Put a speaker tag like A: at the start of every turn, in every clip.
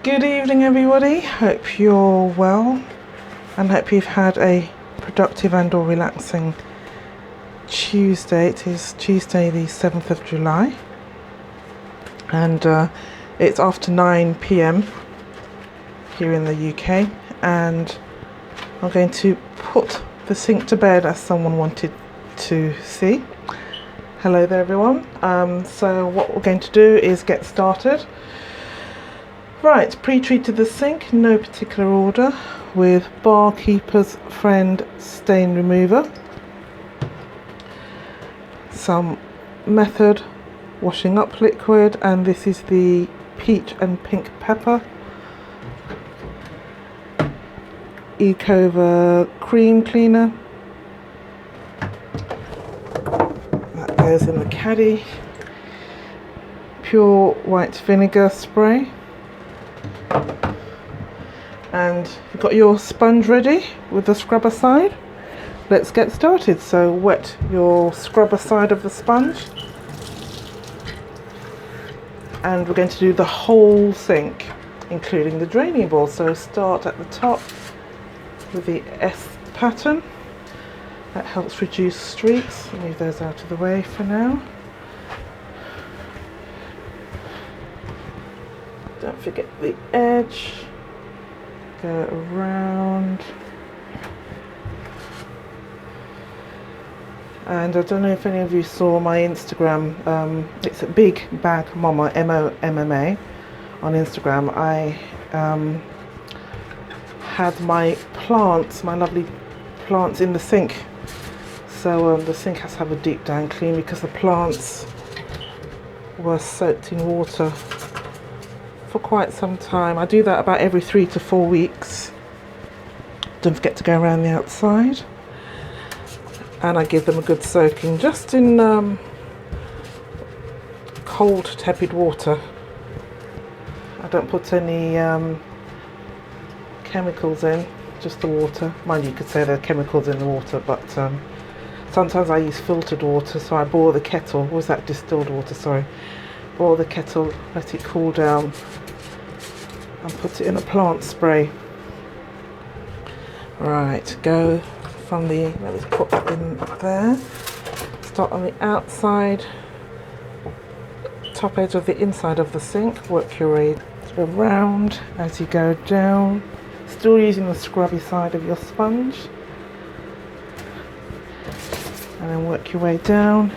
A: Good evening, everybody. Hope you're well and hope you've had a productive and or relaxing Tuesday. It is Tuesday the 7th of July and it's after 9 p.m. here in the UK, and I'm going to put the sink to bed as someone wanted to see. Hello there everyone. So what we're going to do is get started. Right, pre-treated the sink, no particular order, with Barkeeper's Friend Stain Remover, some Method washing up liquid, and this is the peach and pink pepper, Ecova cream cleaner, that goes in the caddy, pure white vinegar spray. And you've got your sponge ready with the scrubber side. Let's get started. So wet your scrubber side of the sponge, and we're going to do the whole sink, including the draining board. So start at the top with the S pattern. That helps reduce streaks. Move those out of the way for now. Don't forget the edge. Go around, and I don't know if any of you saw my Instagram. It's a Big Bag Mama, MMA on Instagram. I had my plants, my lovely plants, in the sink. So the sink has to have a deep down clean because the plants were soaked in water for quite some time. I do that about every 3 to 4 weeks. Don't forget to go around the outside, and I give them a good soaking just in cold tepid water. I don't put any chemicals in, just the water. Mind you, could say there are chemicals in the water, but sometimes I use filtered water. So I boil the kettle, or was that distilled water, sorry. Boil the kettle, let it cool down, and put it in a plant spray. Right, go from the, let's put that in there. Start on the outside, top edge of the inside of the sink, work your way around as you go down, still using the scrubby side of your sponge, and then work your way down.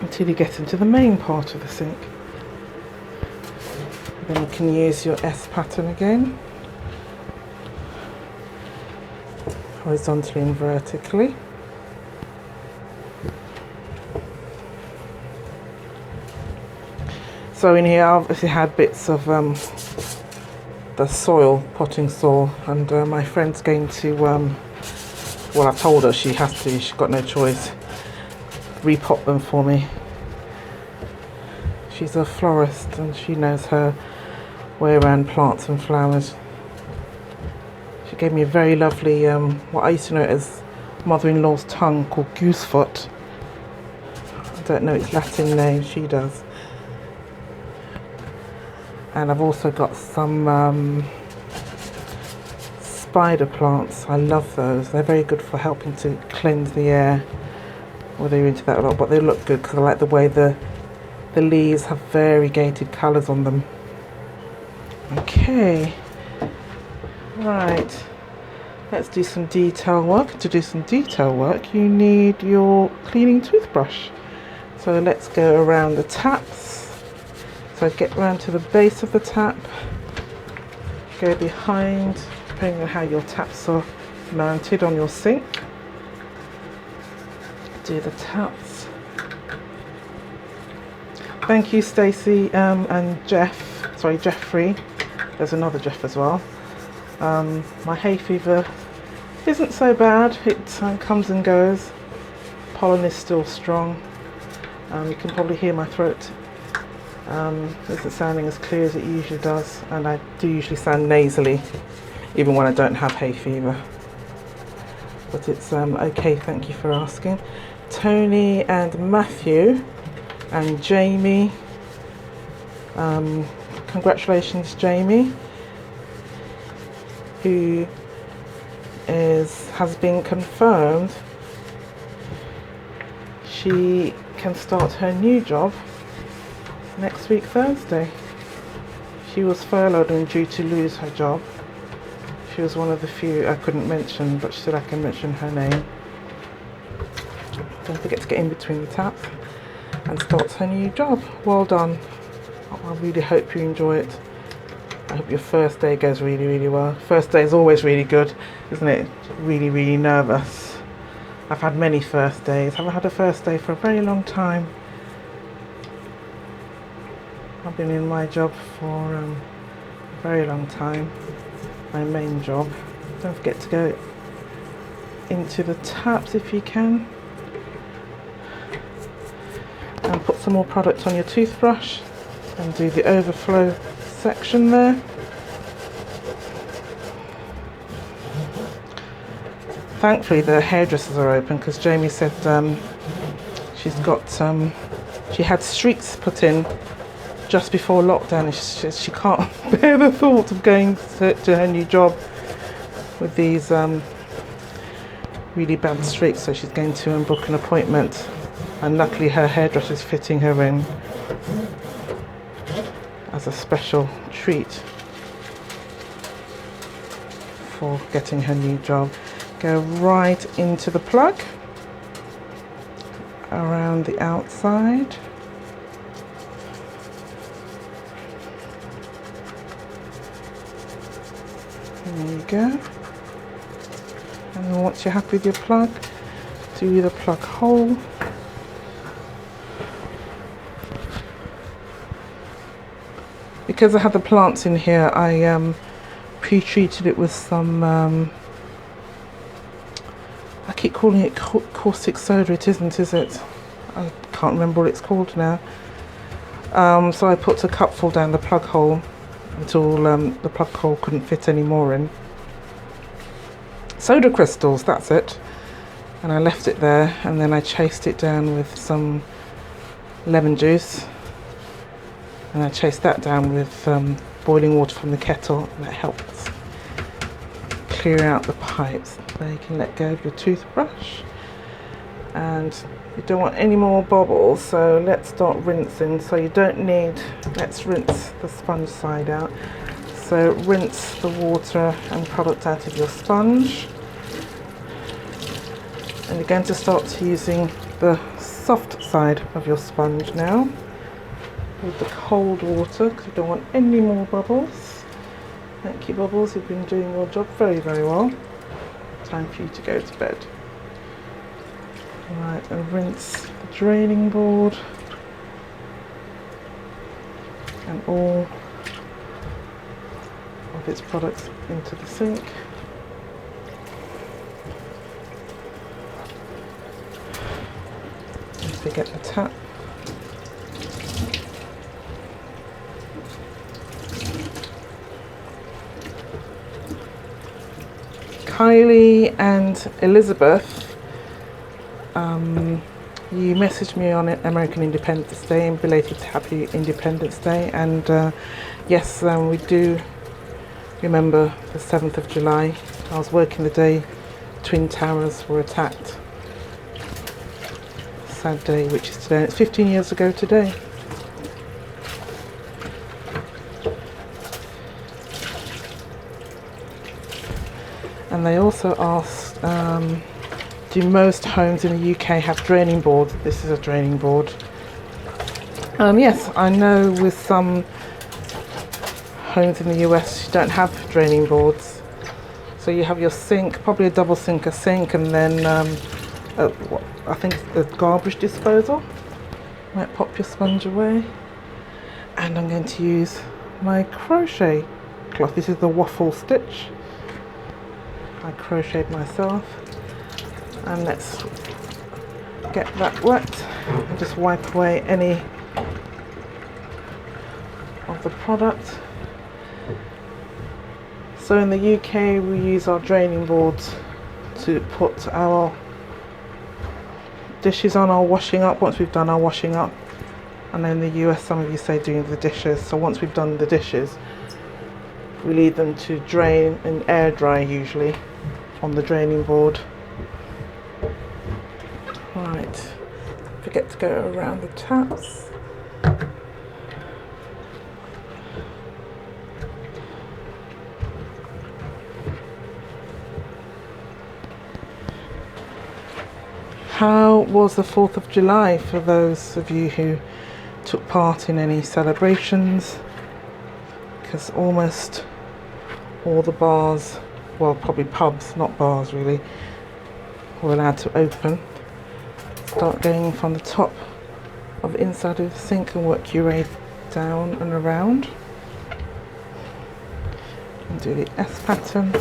A: Until you get into the main part of the sink. Then you can use your S pattern again, horizontally and vertically. So in here I've obviously had bits of the soil, potting soil, and my friend's going to, well, I told her she has to, she's got no choice, repot them for me. She's a florist and she knows her way around plants and flowers. She gave me a very lovely, what I used to know as mother-in-law's tongue, called goosefoot. I don't know its Latin name, she does. And I've also got some spider plants. I love those. They're very good for helping to cleanse the air. Whether you're into that or not, but they look good because I like the way the leaves have variegated colours on them. Okay, right, let's do some detail work. To do some detail work you need your cleaning toothbrush. So let's go around the taps. So get round to the base of the tap, go behind, depending on how your taps are mounted on your sink. Do the taps. Thank you Stacey and Jeffrey. There's another Jeff as well. My hay fever isn't so bad. It comes and goes. Pollen is still strong. You can probably hear my throat isn't sounding as clear as it usually does, and I do usually sound nasally even when I don't have hay fever. But it's okay, thank you for asking. Tony and Matthew and Jamie. Congratulations, Jamie, who has been confirmed she can start her new job next week, Thursday. She was furloughed and due to lose her job. She was one of the few I couldn't mention, but she said I can mention her name. Don't forget to get in between the taps and start her new job. Well done. I really hope you enjoy it. I hope your first day goes really, really well. First day is always really good, isn't it? Really, really nervous. I've had many first days. I haven't had a first day for a very long time. I've been in my job for a very long time. My main job. Don't forget to go into the taps if you can. And put some more product on your toothbrush and do the overflow section there. Thankfully the hairdressers are open because Jamie said she had streaks put in just before lockdown and she can't bear the thought of going to her new job with these really bad streaks, so she's going to book an appointment, and luckily her hairdresser is fitting her in as a special treat for getting her new job. Go right into the plug around the outside. There you go. And then once you're happy with your plug, do the plug hole. Because I have the plants in here, I pre-treated it with some, I keep calling it caustic soda, it isn't, is it? I can't remember what it's called now. So I put a cupful down the plug hole until the plug hole couldn't fit any more in. Soda crystals, that's it. And I left it there, and then I chased it down with some lemon juice. And I chased that down with boiling water from the kettle, and that helps clear out the pipes. There you can let go of your toothbrush. And you don't want any more bubbles, so let's start rinsing. So you don't need, let's rinse the sponge side out. So rinse the water and product out of your sponge. And you're going to start using the soft side of your sponge now with the cold water, because you don't want any more bubbles. Thank you, Bubbles, you've been doing your job very, very well. Time for you to go to bed. Right, and rinse the draining board and all of its products into the sink. Don't forget the tap. Kylie and Elizabeth, you messaged me on American Independence Day and belated Happy Independence Day, and yes, we do remember the 7th of July. I was working the day Twin Towers were attacked. Sad day, which is today. It's 15 years ago today. And they also asked, do most homes in the UK have draining boards? This is a draining board. Yes, I know with some homes in the US you don't have draining boards. So you have your sink, probably a double sinker sink, and then I think the garbage disposal. Might pop your sponge away. And I'm going to use my crochet cloth. This is the waffle stitch. I crocheted myself, and let's get that wet and just wipe away any of the product. So in the UK we use our draining boards to put our dishes on our washing up, once we've done our washing up. And in the US, some of you say doing the dishes. So once we've done the dishes, we leave them to drain and air dry, usually on the draining board. Right, forget to go around the taps. How was the 4th of July for those of you who took part in any celebrations? Because almost all the bars, well, probably pubs, not bars really, were allowed to open. Start going from the top of the inside of the sink and work your way down and around. And do the S pattern.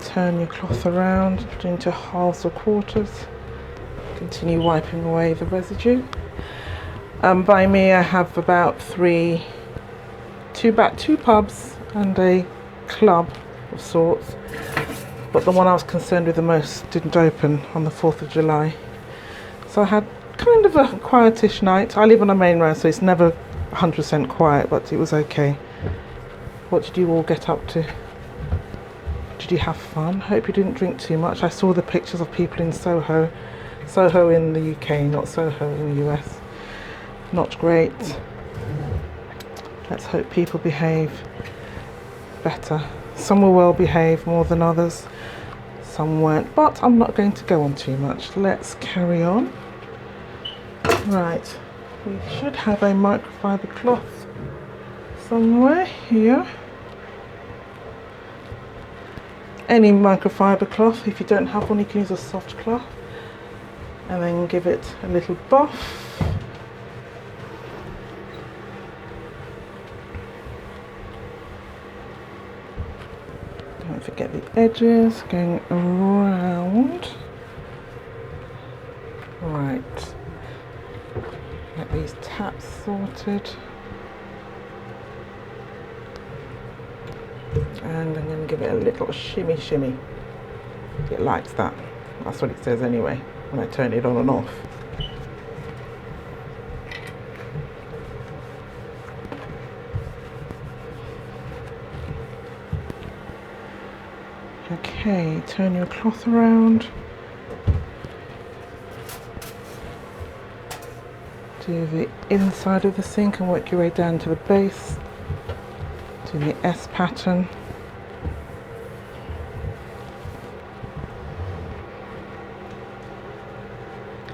A: Turn your cloth around into halves or quarters. Continue wiping away the residue. By me, I have about two pubs and a club of sorts. But the one I was concerned with the most didn't open on the 4th of July. So I had kind of a quietish night. I live on a main road, so it's never 100% quiet, but it was okay. What did you all get up to? Did you have fun? Hope you didn't drink too much. I saw the pictures of people in Soho. Soho in the UK, not Soho in the US. Not great. Let's hope people behave better. Some were well behaved more than others. Some weren't, but I'm not going to go on too much. Let's carry on. Right, we should have a microfiber cloth somewhere here. Any microfiber cloth. If you don't have one, you can use a soft cloth and then give it a little buff. Don't forget the edges going around. Right, get these taps sorted. And I'm going to give it a little shimmy shimmy. It likes that. That's what it says anyway when I turn it on and off. Okay, turn your cloth around. Do the inside of the sink and work your way down to the base. Do the S pattern.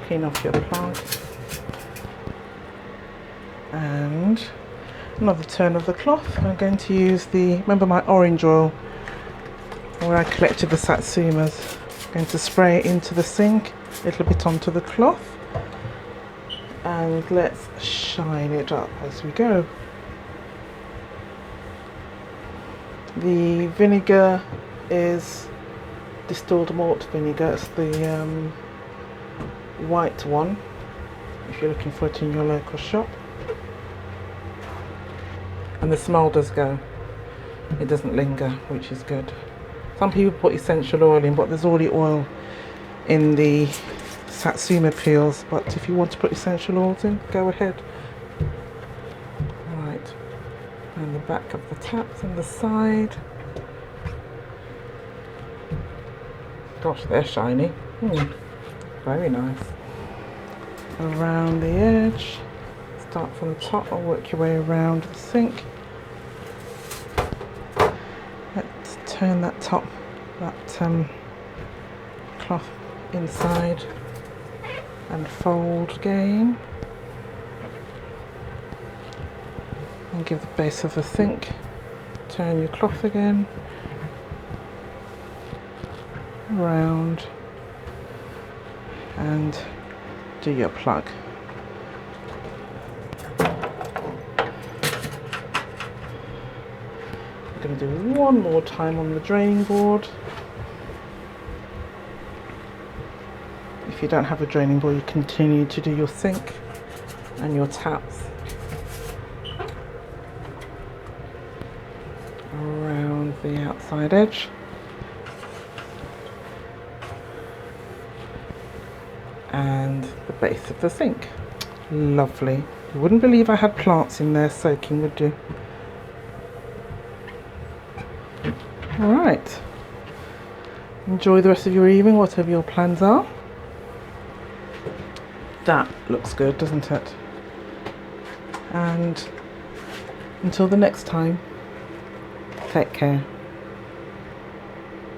A: Clean off your plug. And another turn of the cloth. I'm going to use remember my orange oil where I collected the satsumas. I'm going to spray it into the sink, a little bit onto the cloth. And let's shine it up as we go. The vinegar is distilled malt vinegar. It's the white one, if you're looking for it in your local shop. And the smell does go. It doesn't linger, which is good. Some people put essential oil in, but there's already oil in the satsuma peels. But if you want to put essential oils in, go ahead. Right. And the back of the taps and the side. Gosh, they're shiny. Very nice. Around the edge. Start from the top and work your way around the sink. Let's turn that cloth inside and fold again. And give the base of the sink. Turn your cloth again. Round. And do your plug. I'm going to do one more time on the draining board. If you don't have a draining board, you continue to do your sink and your taps around the outside edge. and the base of the sink. Lovely. You wouldn't believe I had plants in there soaking, would you? Alright. Enjoy the rest of your evening, whatever your plans are. That looks good, doesn't it? And until the next time, take care.